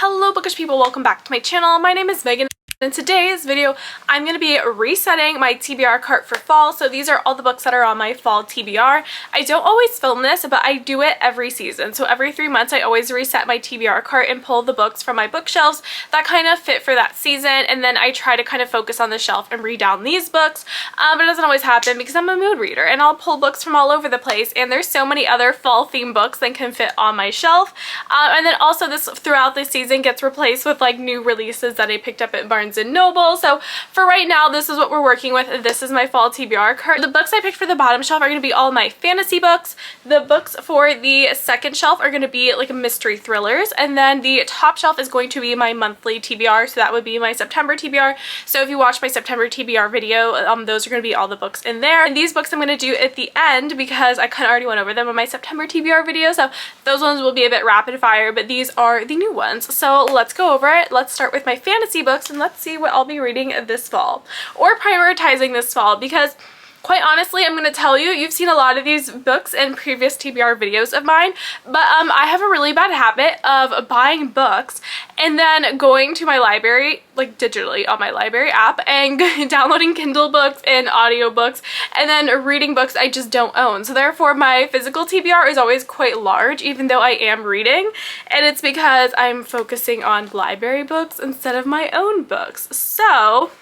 Hello bookish people, welcome back to my channel. My name is Megan. In today's video, I'm going to be resetting my TBR cart for fall. So these are all the books that are on my fall TBR. I don't always film this, but I do it every season. So every 3 months, I always reset my TBR cart and pull the books from my bookshelves that kind of fit for that season. And then I try to kind of focus on the shelf and read down these books. But it doesn't always happen because I'm a mood reader and I'll pull books from all over the place. And there's so many other fall themed books that can fit on my shelf. And then also this throughout the season gets replaced with like new releases that I picked up at Barnes & Noble. So for right now, this is what we're working with. This is my fall TBR cart. The books I picked for the bottom shelf are going to be all my fantasy books. The books for the second shelf are going to be like mystery thrillers, and then the top shelf is going to be my monthly TBR, so that would be my September TBR. So if you watch my September TBR video, those are going to be all the books in there. And these books I'm going to do at the end because I kind of already went over them in my September TBR video, so those ones will be a bit rapid fire, but these are the new ones. So let's go over it. Let's start with my fantasy books and let's see what I'll be reading this fall or prioritizing this fall, because quite honestly, I'm going to tell you, you've seen a lot of these books in previous TBR videos of mine, but I have a really bad habit of buying books and then going to my library, like digitally on my library app, and downloading Kindle books and audiobooks and then reading books I just don't own. So therefore my physical TBR is always quite large even though I am reading, and it's because I'm focusing on library books instead of my own books. So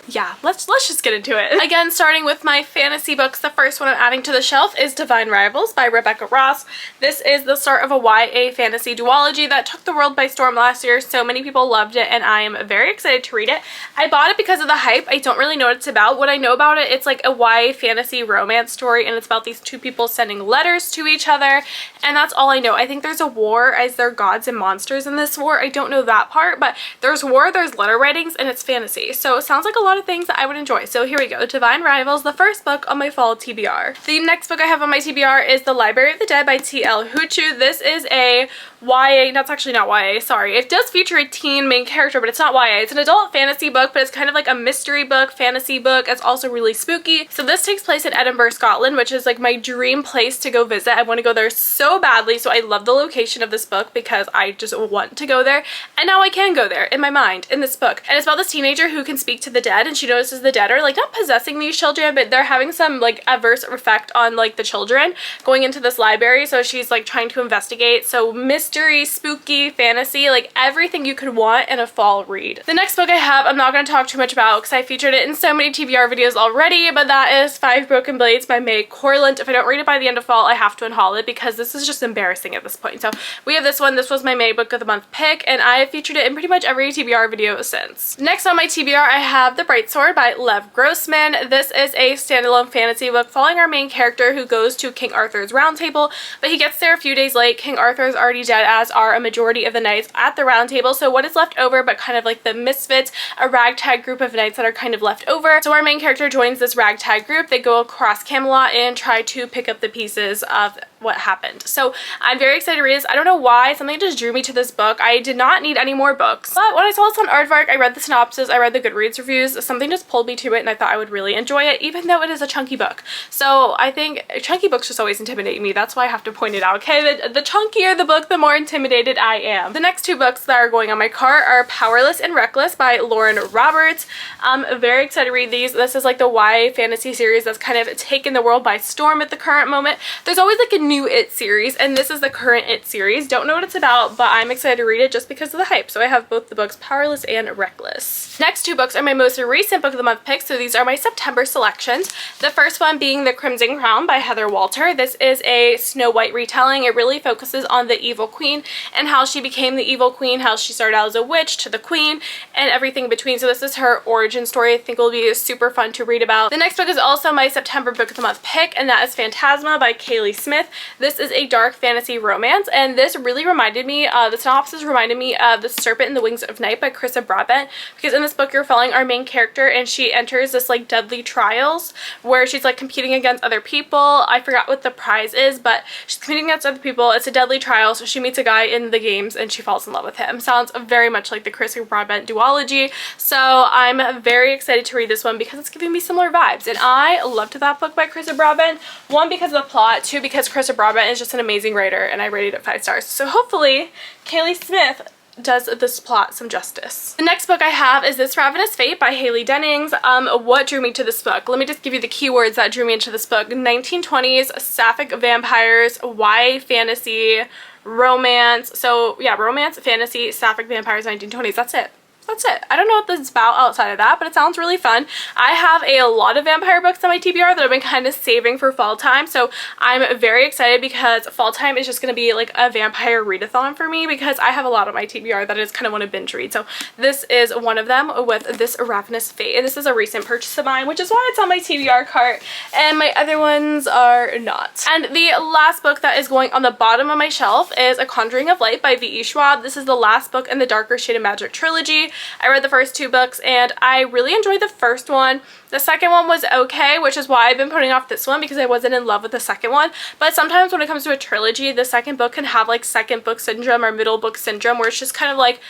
yeah, let's just get into it. Again, starting with my fantasy books, the first one I'm adding to the shelf is Divine Rivals by Rebecca Ross. This is the start of a YA fantasy duology that took the world by storm last year. So many people loved it and I am very excited to read it. I bought it because of the hype. I don't really know what it's about. What I know about it, it's like a YA fantasy romance story, and it's about these two people sending letters to each other, and that's all I know. I think there's a war as there are gods and monsters in this war. I don't know that part, but there's war, there's letter writings, and it's fantasy. So it sounds like a lot of things that I would enjoy. So here we go. Divine Rivals, the first book on my fall TBR. The next book I have on my TBR is The Library of the Dead by T.L. Huchu. This is a YA, that's actually not YA, sorry. It does feature a teen main character, but it's not YA. It's an adult fantasy book, but it's kind of like a mystery book, fantasy book. It's also really spooky. So this takes place in Edinburgh, Scotland, which is like my dream place to go visit. I want to go there so badly. So I love the location of this book because I just want to go there. And now I can go there in my mind in this book. And it's about this teenager who can speak to the dead, and she notices the dead are like not possessing these children, but they're having some like adverse effect on like the children going into this library. So she's like trying to investigate. So mystery, spooky, fantasy, like everything you could want in a fall read. The next book I have, I'm not going to talk too much about because I featured it in so many TBR videos already, but that is Five Broken Blades by May Corland. If I don't read it by the end of fall, I have to unhaul it because this is just embarrassing at this point. So we have this one. This was my May book of the month pick, and I have featured it in pretty much every TBR video since. Next on my TBR, I have The Bright Sword by Lev Grossman. This is a standalone fantasy book following our main character who goes to King Arthur's Round Table, but he gets there a few days late. King Arthur is already dead, as are a majority of the knights at the Round Table. So what is left over but kind of like the misfits, a ragtag group of knights that are kind of left over. So our main character joins this ragtag group. They go across Camelot and try to pick up the pieces of what happened. So I'm very excited to read this. I don't know why, something just drew me to this book. I did not need any more books, but when I saw this on Aardvark, I read the synopsis, I read the Goodreads reviews, something just pulled me to it and I thought I would really enjoy it, even though it is a chunky book. So I think chunky books just always intimidate me. That's why I have to point it out, okay? The chunkier the book, the more intimidated I am. The next two books that are going on my cart are Powerless and Reckless by Lauren Roberts. I'm very excited to read these. This is like the YA fantasy series that's kind of taken the world by storm at the current moment. There's always like a new It series, and this is the current It series. Don't know what it's about, but I'm excited to read it just because of the hype. So I have both the books, Powerless and Reckless. Next two books are my most recent book of the month picks, so these are my September selections. The first one being The Crimson Crown by Heather Walter. This is a Snow White retelling. It really focuses on the evil queen and how she became the evil queen, how she started out as a witch to the queen and everything in between. So this is her origin story. I think it will be super fun to read about. The next book is also my September book of the month pick, and that is Phantasma by Kaylee Smith. This is a dark fantasy romance, and this really reminded me, the synopsis reminded me of The Serpent and the Wings of Night by Chrissa Broadbent, because in this book you're following our main character and she enters this like deadly trials where she's like competing against other people. I forgot what the prize is, but she's competing against other people. It's a deadly trial, so she meets a guy in the games and she falls in love with him. Sounds very much like the Chrissa Broadbent duology, so I'm very excited to read this one because it's giving me similar vibes, and I loved that book by Chrissa Broadbent. One, because of the plot, two, because Chrissa Melissa Broadbent is just an amazing writer, and I rated it 5 stars. So hopefully Kaylee Smith does this plot some justice. The next book I have is This Ravenous Fate by Haley Dennings. What drew me to this book? Let me just give you the keywords that drew me into this book. 1920s sapphic vampires, YA fantasy, romance. So yeah, romance, fantasy, sapphic vampires, 1920s. That's it. That's it. I don't know what this is about outside of that, but it sounds really fun. I have a lot of vampire books on my TBR that I've been kind of saving for fall time, so I'm very excited because fall time is just going to be like a vampire readathon for me because I have a lot on my TBR that I just kind of want to binge read. So this is one of them with This Ravenous Fate, and this is a recent purchase of mine, which is why it's on my TBR cart, and my other ones are not. And the last book that is going on the bottom of my shelf is A Conjuring of Light by V.E. Schwab. This is the last book in the Darker Shade of Magic trilogy. I read the first 2 books and I really enjoyed the first one. The second one was okay, which is why I've been putting off this one because I wasn't in love with the second one. But sometimes when it comes to a trilogy, the second book can have like second book syndrome or middle book syndrome where it's just kind of like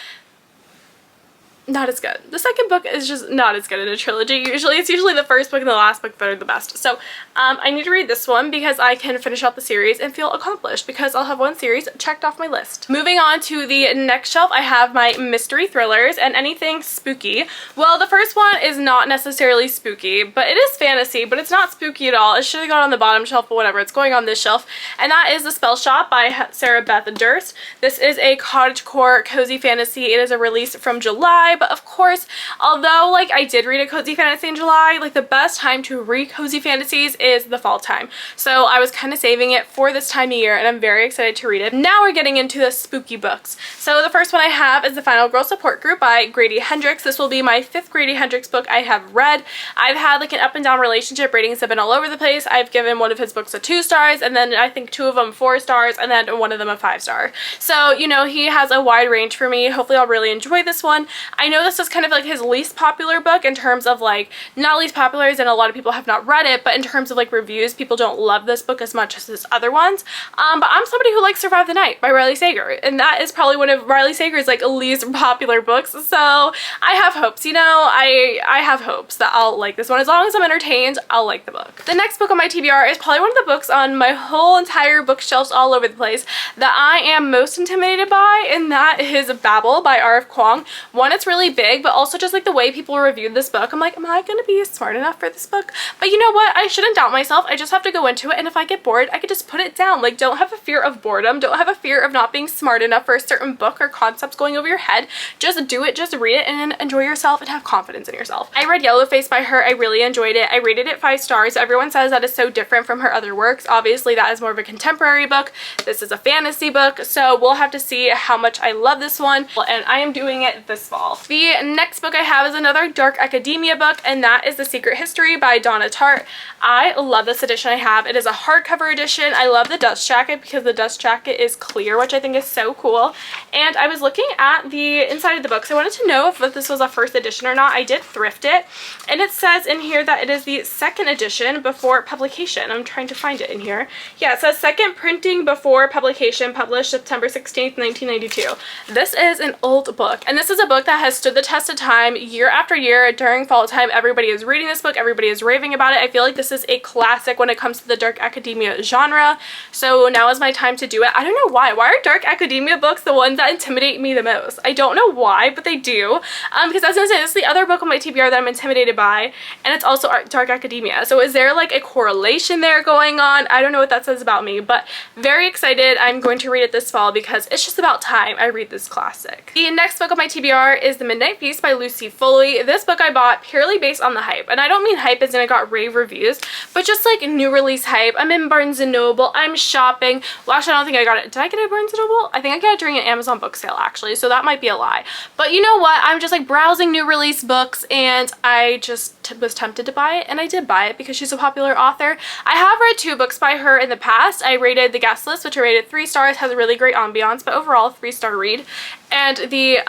not as good. The second book is just not as good in a trilogy. It's usually the first book and the last book that are the best. So I need to read this one because I can finish out the series and feel accomplished because I'll have one series checked off my list. Moving on to the next shelf, I have my mystery thrillers and anything spooky. Well, the first one is not necessarily spooky, but it is fantasy, but it's not spooky at all. It should have gone on the bottom shelf, but whatever. It's going on this shelf, and that is The Spell Shop by Sarah Beth Durst. This is a cottagecore cozy fantasy. It is a release from July, but of course, although like I did read a cozy fantasy in July, like the best time to read cozy fantasies is the fall time. So I was kind of saving it for this time of year, and I'm very excited to read it. Now we're getting into the spooky books. So the first one I have is The Final Girl Support Group by Grady Hendrix. This will be my 5th Grady Hendrix book I have read. I've had like an up and down relationship. Ratings have been all over the place. I've given one of his books a 2 stars, and then I think 2 of them 4 stars, and then one of them a 5 star. So, you know, he has a wide range for me. Hopefully I'll really enjoy this one. I know this is kind of like his least popular book in terms of like, not least popular as in a lot of people have not read it, but in terms of like reviews, people don't love this book as much as his other ones. But I'm somebody who likes Survive the Night by Riley Sager, and that is probably one of Riley Sager's like least popular books, so I have hopes, you know, I have hopes that I'll like this one. As long as I'm entertained, I'll like the book. The next book on my TBR is probably one of the books on my whole entire bookshelves all over the place that I am most intimidated by, and that is Babel by R.F. Kuang. One, it's really big, but also just like the way people reviewed this book, I'm like, am I gonna be smart enough for this book? But you know what? I shouldn't doubt myself. I just have to go into it, and if I get bored, I could just put it down. Like, don't have a fear of boredom. Don't have a fear of not being smart enough for a certain book or concepts going over your head. Just do it, just read it, and enjoy yourself and have confidence in yourself. I read Yellowface by her. I really enjoyed it. I rated it 5 stars. Everyone says that is so different from her other works. Obviously, that is more of a contemporary book. This is a fantasy book, so we'll have to see how much I love this one, and I am doing it this fall. The next book I have is another dark academia book, and that is The Secret History by Donna Tartt. I love this edition I have. It is a hardcover edition. I love the dust jacket because the dust jacket is clear, which I think is so cool. And I was looking at the inside of the book, so I wanted to know if this was a first edition or not. I did thrift it, and it says in here that it is the 2nd edition before publication. I'm trying to find it in here. Yeah, it says 2nd printing before publication, published September 16th, 1992. This is an old book, and this is a book that has stood the test of time year after year. During fall time, everybody is reading this book. Everybody is raving about it. I feel like this is a classic when it comes to the dark academia genre. So now is my time to do it. I don't know why. Why are dark academia books the ones that intimidate me the most? I don't know why, but they do. Because I was gonna say, this is the other book on my TBR that I'm intimidated by, and it's also dark academia. So is there like a correlation there going on? I don't know what that says about me, but very excited. I'm going to read it this fall because it's just about time I read this classic. The next book on my TBR is The Midnight Feast by Lucy Foley. This book I bought purely based on the hype, and I don't mean hype as in I got rave reviews, but just like new release hype. I'm in Barnes & Noble, I'm shopping. Well, actually, I don't think I got it. Did I get it at Barnes & Noble? I think I got it during an Amazon book sale, actually, so that might be a lie. But you know what? I'm just like browsing new release books, and I just was tempted to buy it, and I did buy it because she's a popular author. I have read 2 books by her in the past. I rated The Guest List, which I rated 3 stars, has a really great ambiance, but overall 3-star read. and the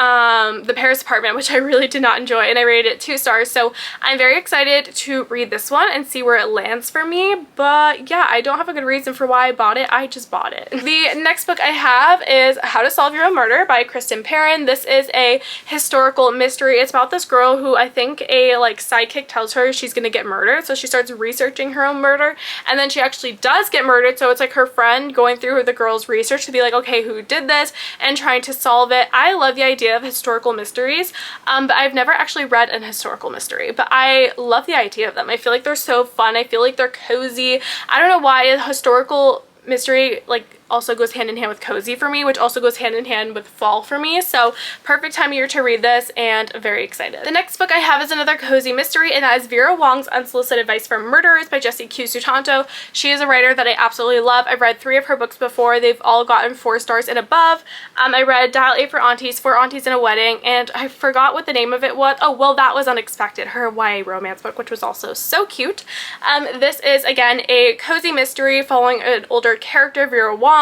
Paris Apartment, which I really did not enjoy, and I rated it 2 stars. So I'm very excited to read this one and see where it lands for me. But yeah, I don't have a good reason for why I bought it. I just bought it. The next book I have is How to Solve Your Own Murder by Kristen Perrin. This is a historical mystery. It's about this girl who I think a sidekick tells her she's gonna get murdered, so she starts researching her own murder, and then she actually does get murdered. So it's like her friend going through the girl's research to be like, okay, who did this, and trying to solve it. I love the idea of historical mysteries, but I've never actually read an historical mystery, but I love the idea of them. I feel like they're so fun. I feel like they're cozy. I don't know why a historical mystery also goes hand in hand with cozy for me, which also goes hand in hand with fall for me. So perfect time of year to read this, and very excited. The next book I have is another cozy mystery, and that is Vera Wong's Unsolicited Advice from Murderers by Jessie Q. Sutanto. She is a writer that I absolutely love. I've read 3 of her books before. They've all gotten 4 stars and above. I read Dial 8 for Aunties, 4 Aunties and a Wedding, and I forgot what the name of it was. Oh, well, that was Unexpected, her YA romance book, which was also so cute. This is, again, a cozy mystery following an older character, Vera Wong.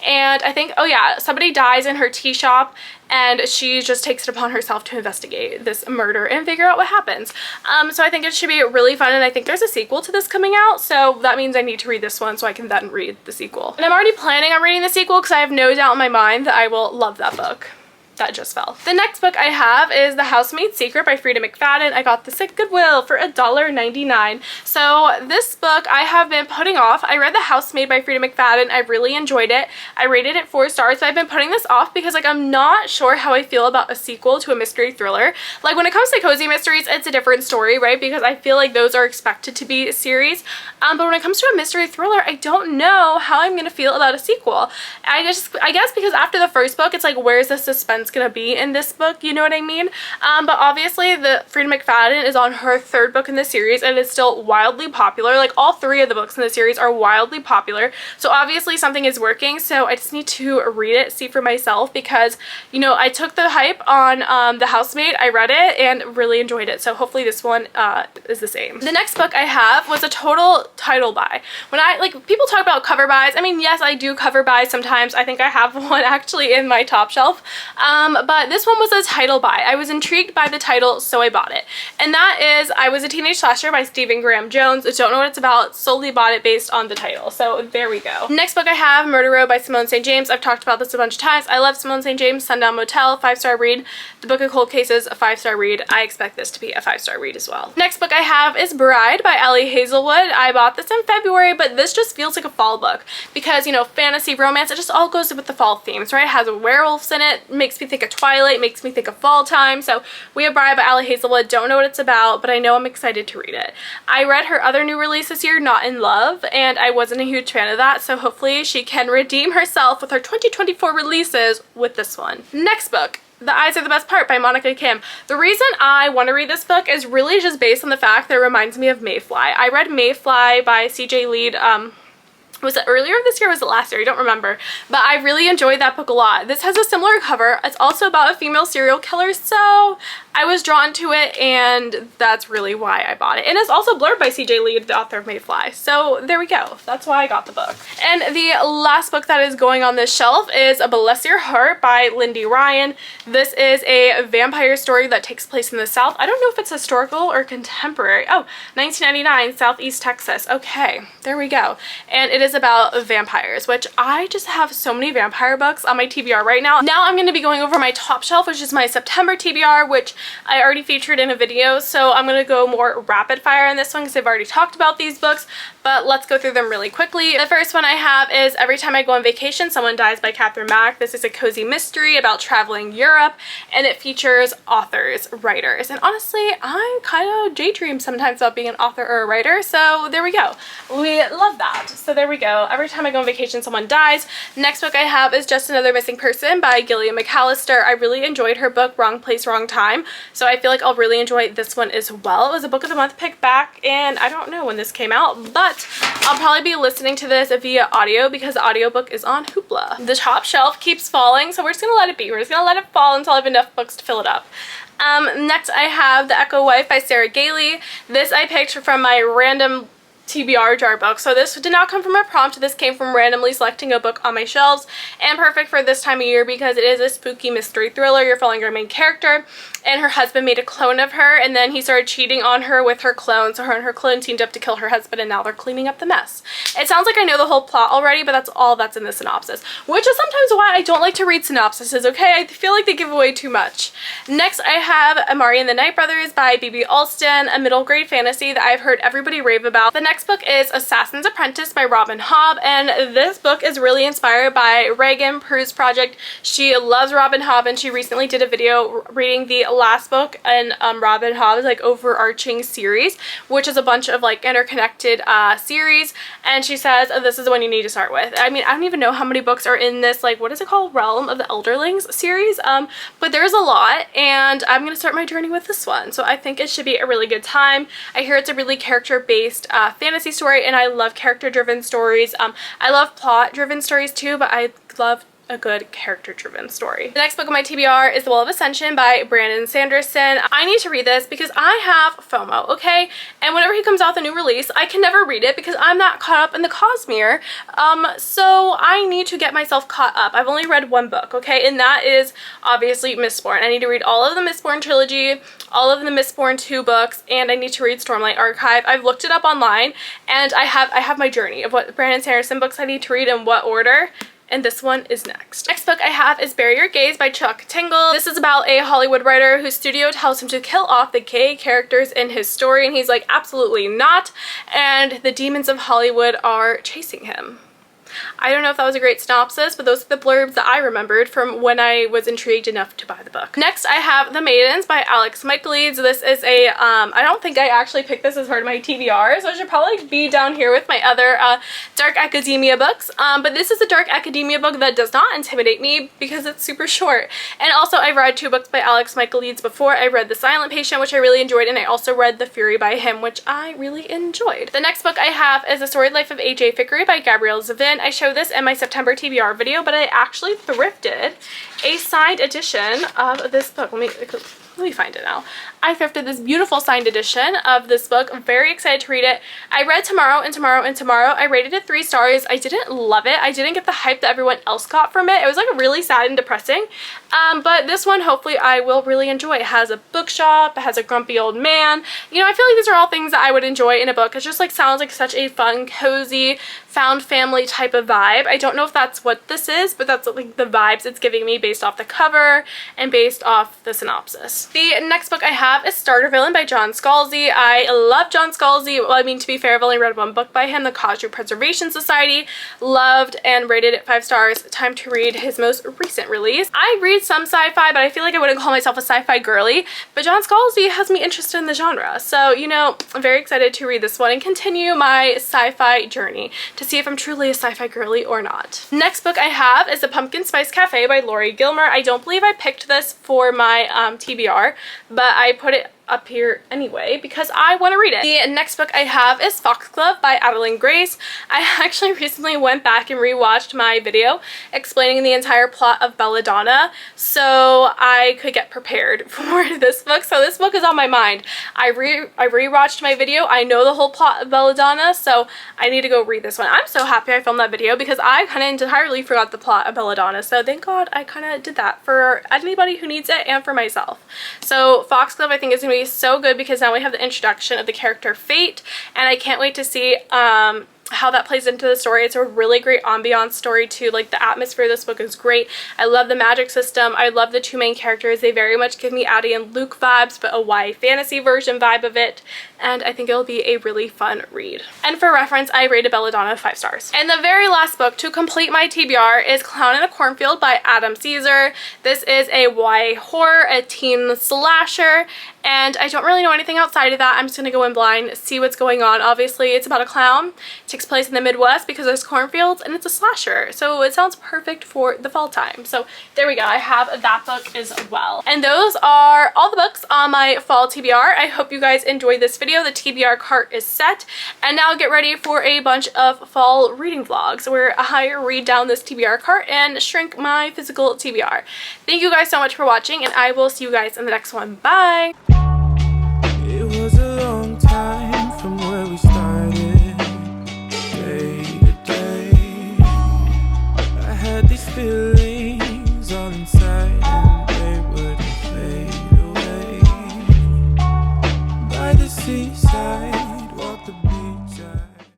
And I think, oh yeah, somebody dies in her tea shop, and she just takes it upon herself to investigate this murder and figure out what happens. So I think it should be really fun, and I think there's a sequel to this coming out, so that means I need to read this one so I can then read the sequel. And I'm already planning on reading the sequel because I have no doubt in my mind that I will love that book. That just fell. The next book I have is The Housemaid's Secret by Frida McFadden. I got this at Goodwill for $1.99. So this book I have been putting off. I read The Housemaid by Frida McFadden. I really enjoyed it. I rated it 4 stars, but I've been putting this off because I'm not sure how I feel about a sequel to a mystery thriller. When it comes to cozy mysteries, it's a different story, right? Because I feel like those are expected to be a series. But when it comes to a mystery thriller, I don't know how I'm gonna feel about a sequel. I guess because after the first book, it's where's the suspense gonna be in this book, you know what I mean? But obviously the Frida McFadden is on her 3rd book in the series, and it's still wildly popular. All 3 of the books in the series are wildly popular, so obviously something is working. So I just need to read it, see for myself, because I took the hype on The Housemaid, I read it and really enjoyed it, so hopefully this one is the same. The next book I have was a total title buy. When people talk about cover buys, I mean, yes, I do cover buys sometimes. I think I have one actually in my top shelf, but this one was a title buy. I was intrigued by the title, so I bought it. And that is I Was a Teenage Slasher by Stephen Graham Jones. I don't know what it's about, solely bought it based on the title. So there we go. Next book I have, Murder Row by Simone St. James. I've talked about this a bunch of times. I love Simone St. James. Sundown Motel, 5-star read. The Book of Cold Cases, a 5-star read. I expect this to be a 5-star read as well. Next book I have is Bride by Ellie Hazelwood. I bought this in February, but this just feels like a fall book because, fantasy, romance, it just all goes with the fall themes, right? It has werewolves in it, makes me think of Twilight, makes me think of fall time. So we have Bride by Ellie Hazelwood. Don't know what it's about, but I know I'm excited to read it. I read her other new release this year, Not in Love, and I wasn't a huge fan of that, so hopefully she can redeem herself with her 2024 releases with this one. Next book, The Eyes Are the Best Part by Monica Kim. The reason I want to read this book is really just based on the fact that it reminds me of Mayfly. I read Mayfly by CJ Lead, was it earlier this year or was it last year? I don't remember. But I really enjoyed that book a lot. This has a similar cover. It's also about a female serial killer, so I was drawn to it, and that's really why I bought it. And it's also blurred by CJ Lead, the author of Mayfly. So there we go. That's why I got the book. And the last book that is going on this shelf is Bless Your Heart by Lindy Ryan. This is a vampire story that takes place in the South. I don't know if it's historical or contemporary. Oh, 1999, Southeast Texas. Okay, there we go. And it is about vampires, which I just have so many vampire books on my TBR right now. Now I'm going to be going over my top shelf, which is my September TBR, which I already featured in a video, so I'm going to go more rapid fire on this one because I've already talked about these books, but let's go through them really quickly. The first one I have is Every Time I Go on Vacation, Someone Dies by Catherine Mack. This is a cozy mystery about traveling Europe, and it features authors, writers, and honestly, I kind of daydream sometimes about being an author or a writer, so there we go. We love that. So there we go. Every Time I Go on Vacation, Someone Dies. Next book I have is Just Another Missing Person by Gillian McAllister. I really enjoyed her book, Wrong Place, Wrong Time, so I feel like I'll really enjoy this one as well. It was a book of the month pick back, and I don't know when this came out, but I'll probably be listening to this via audio because the audiobook is on Hoopla. The top shelf keeps falling, so we're just gonna let it be. We're just gonna let it fall until I have enough books to fill it up. Next I have The Echo Wife by Sarah Gailey. This I picked from my random TBR jar book. So this did not come from a prompt. This came from randomly selecting a book on my shelves, and perfect for this time of year because it is a spooky mystery thriller. You're following your main character, and her husband made a clone of her, and then he started cheating on her with her clone, so her and her clone teamed up to kill her husband, and now they're cleaning up the mess. It sounds like I know the whole plot already, but that's all that's in the synopsis, which is sometimes why I don't like to read synopsises, okay? I feel like they give away too much. Next, I have Amari and the Night Brothers by B.B. Alston, a middle grade fantasy that I've heard everybody rave about. The next book is Assassin's Apprentice by Robin Hobb, and this book is really inspired by Reagan Prue's project. She loves Robin Hobb, and she recently did a video reading the last book in Robin Hobb's like overarching series, which is a bunch of like interconnected series, and she says, oh, this is the one you need to start with. I mean, I don't even know how many books are in this, like, what is it called, Realm of the Elderlings series, but there's a lot, and I'm gonna start my journey with this one, so I think it should be a really good time. I hear it's a really character-based fantasy story, and I love character-driven stories. I love plot-driven stories too, but I love a good character-driven story. The next book on my TBR is The Will of Ascension by Brandon Sanderson. I need to read this because I have FOMO, okay? And whenever he comes out with a new release, I can never read it because I'm not caught up in the Cosmere. So I need to get myself caught up. I've only read one book, okay? And that is obviously Mistborn. I need to read all of the Mistborn trilogy, all of the Mistborn 2 books, and I need to read Stormlight Archive. I've looked it up online, and I have my journey of what Brandon Sanderson books I need to read in what order, and this one is next. Next book I have is Bury Your Gaze by Chuck Tingle. This is about a Hollywood writer whose studio tells him to kill off the gay characters in his story, and he's like, absolutely not, and the demons of Hollywood are chasing him. I don't know if that was a great synopsis, but those are the blurbs that I remembered from when I was intrigued enough to buy the book. Next, I have The Maidens by Alex Michaelides. This is a, I don't think I actually picked this as part of my TBR, so it should probably be down here with my other dark academia books, but this is a dark academia book that does not intimidate me because it's super short. And also, I've read 2 books by Alex Michaelides before. I read The Silent Patient, which I really enjoyed, and I also read The Fury by him, which I really enjoyed. The next book I have is The Storied Life of A.J. Fickery by Gabrielle Zevin. I showed this in my September TBR video, but I actually thrifted a signed edition of this book. Let me find it now. I thrifted this beautiful signed edition of this book. I'm very excited to read it. I read Tomorrow and Tomorrow and Tomorrow. I rated it 3 stars. I didn't love it. I didn't get the hype that everyone else got from it. It was like really sad and depressing. But this one, hopefully, I will really enjoy. It has a bookshop. It has a grumpy old man. You know, I feel like these are all things that I would enjoy in a book. It just like sounds like such a fun, cozy, found family type of vibe. I don't know if that's what this is, but that's like the vibes it's giving me based off the cover and based off the synopsis. The next book I have is Starter Villain by John Scalzi. I love John Scalzi. Well, I mean, to be fair, I've only read one book by him, The Cosmere Preservation Society. Loved and rated it 5 stars. Time to read his most recent release. I read some sci-fi, but I feel like I wouldn't call myself a sci-fi girly, but John Scalzi has me interested in the genre. So, you know, I'm very excited to read this one and continue my sci-fi journey to see if I'm truly a sci-fi girly or not. Next book I have is The Pumpkin Spice Cafe by Lori Gilmer. I don't believe I picked this for my TBR, but I put it up here anyway because I want to read it. The next book I have is Foxglove by Adeline Grace. I actually recently went back and rewatched my video explaining the entire plot of Belladonna so I could get prepared for this book. So this book is on my mind. I rewatched my video. I know the whole plot of Belladonna, so I need to go read this one. I'm so happy I filmed that video because I kind of entirely forgot the plot of Belladonna, so thank God I kind of did that for anybody who needs it and for myself. So Foxglove I think is going to be so good because now we have the introduction of the character Fate, and I can't wait to see how that plays into the story. It's a really great ambiance story too. Like the atmosphere of this book is great. I love the magic system. I love the 2 main characters. They very much give me Addie and Luke vibes, but a YA fantasy version vibe of it, and I think it'll be a really fun read. And for reference, I rated Belladonna 5 stars. And the very last book to complete my TBR is Clown in a Cornfield by Adam Caesar. This is a YA horror, a teen slasher, and I don't really know anything outside of that. I'm just gonna go in blind, see what's going on. Obviously, it's about a clown. It takes place in the Midwest because there's cornfields, and it's a slasher, so it sounds perfect for the fall time. So there we go. I have that book as well. And those are all the books on my fall TBR. I hope you guys enjoyed this video. The TBR cart is set, and now get ready for a bunch of fall reading vlogs where I read down this TBR cart and shrink my physical TBR. Thank you guys so much for watching, and I will see you guys in the next one. Bye! It was a long time from where we started. down inside and they would fade away by the seas.